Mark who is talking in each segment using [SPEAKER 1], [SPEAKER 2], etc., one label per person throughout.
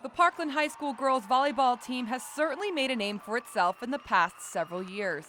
[SPEAKER 1] The Parkland High School girls volleyball team has certainly made a name for itself in the past several years.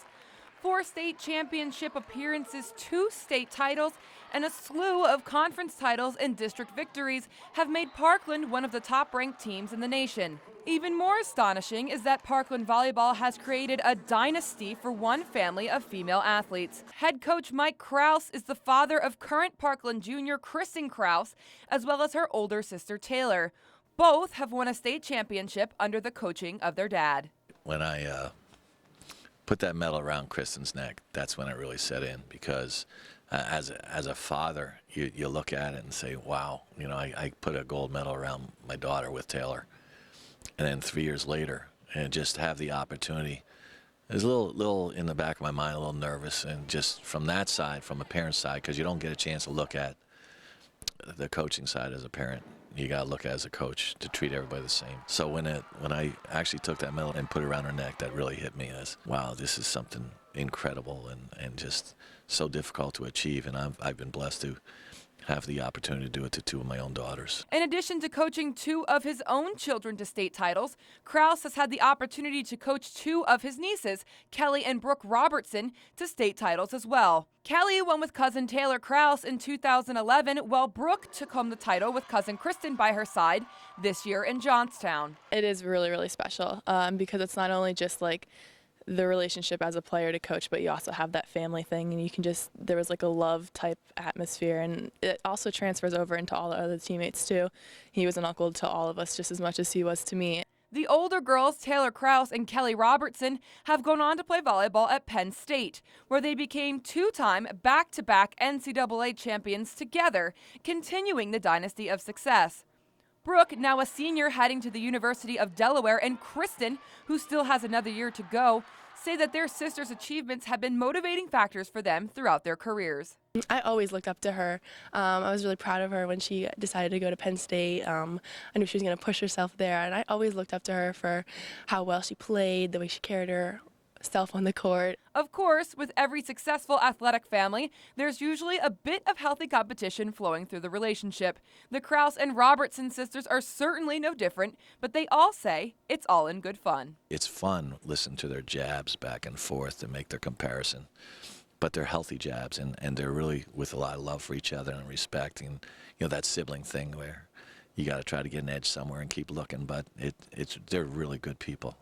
[SPEAKER 1] 4 state championship appearances, 2 state titles, and a slew of conference titles and district victories have made Parkland one of the top-ranked teams in the nation. Even more astonishing is that Parkland volleyball has created a dynasty for one family of female athletes. Head coach Mike Krause is the father of current Parkland junior Kristen Krause, as well as her older sister Taylor. Both have won a state championship under the coaching of their dad.
[SPEAKER 2] When I put that medal around Kristen's neck, that's when it really set in, because as a father, you look at it and say, wow, I put a gold medal around my daughter with Taylor. And then 3 years later, and just have the opportunity. I was a little in the back of my mind, a little nervous, and just from that side, from a parent's side, because you don't get a chance to look at the coaching side as a parent. You got to look at it as a coach to treat everybody the same. So when I actually took that medal and put it around her neck, that really hit me as, wow, this is something incredible and just so difficult to achieve. And I've been blessed to have the opportunity to do it to 2 of my own daughters.
[SPEAKER 1] In addition to coaching 2 of his own children to state titles, Krause has had the opportunity to coach 2 of his nieces, Kelly and Brooke Robertson, to state titles as well. Kelly won with cousin Taylor Krause in 2011, while Brooke took home the title with cousin Kristen by her side this year in Johnstown.
[SPEAKER 3] It is really, really special because it's not only just like the relationship as a player to coach, but you also have that family thing, and you can just, there was like a love type atmosphere, and it also transfers over into all the other teammates too. He was an uncle to all of us just as much as he was to me.
[SPEAKER 1] The older girls, Taylor Krause and Kelly Robertson, have gone on to play volleyball at Penn State, where they became 2-time back-to-back NCAA champions together, continuing the dynasty of success. Brooke, now a senior heading to the University of Delaware, and Kristen, who still has another year to go, say that their sisters' achievements have been motivating factors for them throughout their careers.
[SPEAKER 3] I always looked up to her. I was really proud of her when she decided to go to Penn State. I knew she was going to push herself there, and I always looked up to her for how well she played, the way she carried herself on the court.
[SPEAKER 1] Of course, with every successful athletic family, there's usually a bit of healthy competition flowing through the relationship. The Krause and Robertson sisters are certainly no different, but they all say it's all in good fun.
[SPEAKER 2] It's fun listening to their jabs back and forth to make their comparison. But they're healthy jabs, and they're really with a lot of love for each other and respect, and that sibling thing where you got to try to get an edge somewhere and keep looking. But they're really good people.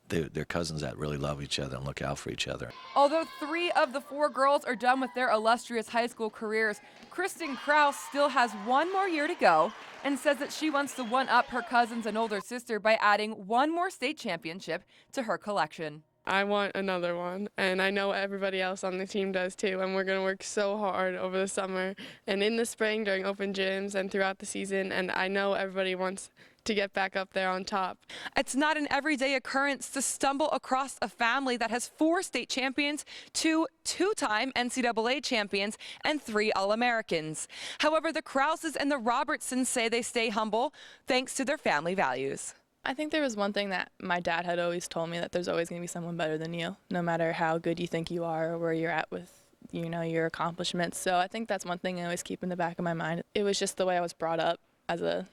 [SPEAKER 2] They're cousins that really love each other and look out for each other.
[SPEAKER 1] Although 3 of the 4 girls are done with their illustrious high school careers, Kristen Krause still has 1 more year to go and says that she wants to one-up her cousins and older sister by adding 1 more state championship to her collection.
[SPEAKER 4] I want another one, and I know everybody else on the team does too, and we're going to work so hard over the summer and in the spring during open gyms and throughout the season, and I know everybody wants to get back up there on top.
[SPEAKER 1] It's not an everyday occurrence to stumble across a family that has 4 state champions, 2 2-time NCAA champions, and 3 All-Americans. However, the Krauses and the Robertsons say they stay humble thanks to their family values.
[SPEAKER 3] I think there was one thing that my dad had always told me, that there's always going to be someone better than you, no matter how good you think you are or where you're at with your accomplishments. So I think that's one thing I always keep in the back of my mind. It was just the way I was brought up as a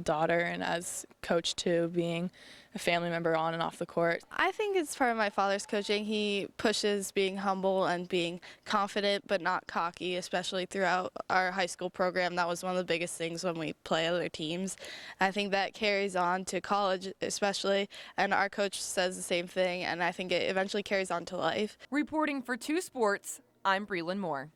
[SPEAKER 3] daughter and as coach too, being a family member on and off the court.
[SPEAKER 5] I think it's part of my father's coaching. He pushes being humble and being confident but not cocky, especially throughout our high school program. That was one of the biggest things when we play other teams. I think that carries on to college especially, and our coach says the same thing, and I think it eventually carries on to life.
[SPEAKER 1] Reporting for 2 Sports, I'm Breland Moore.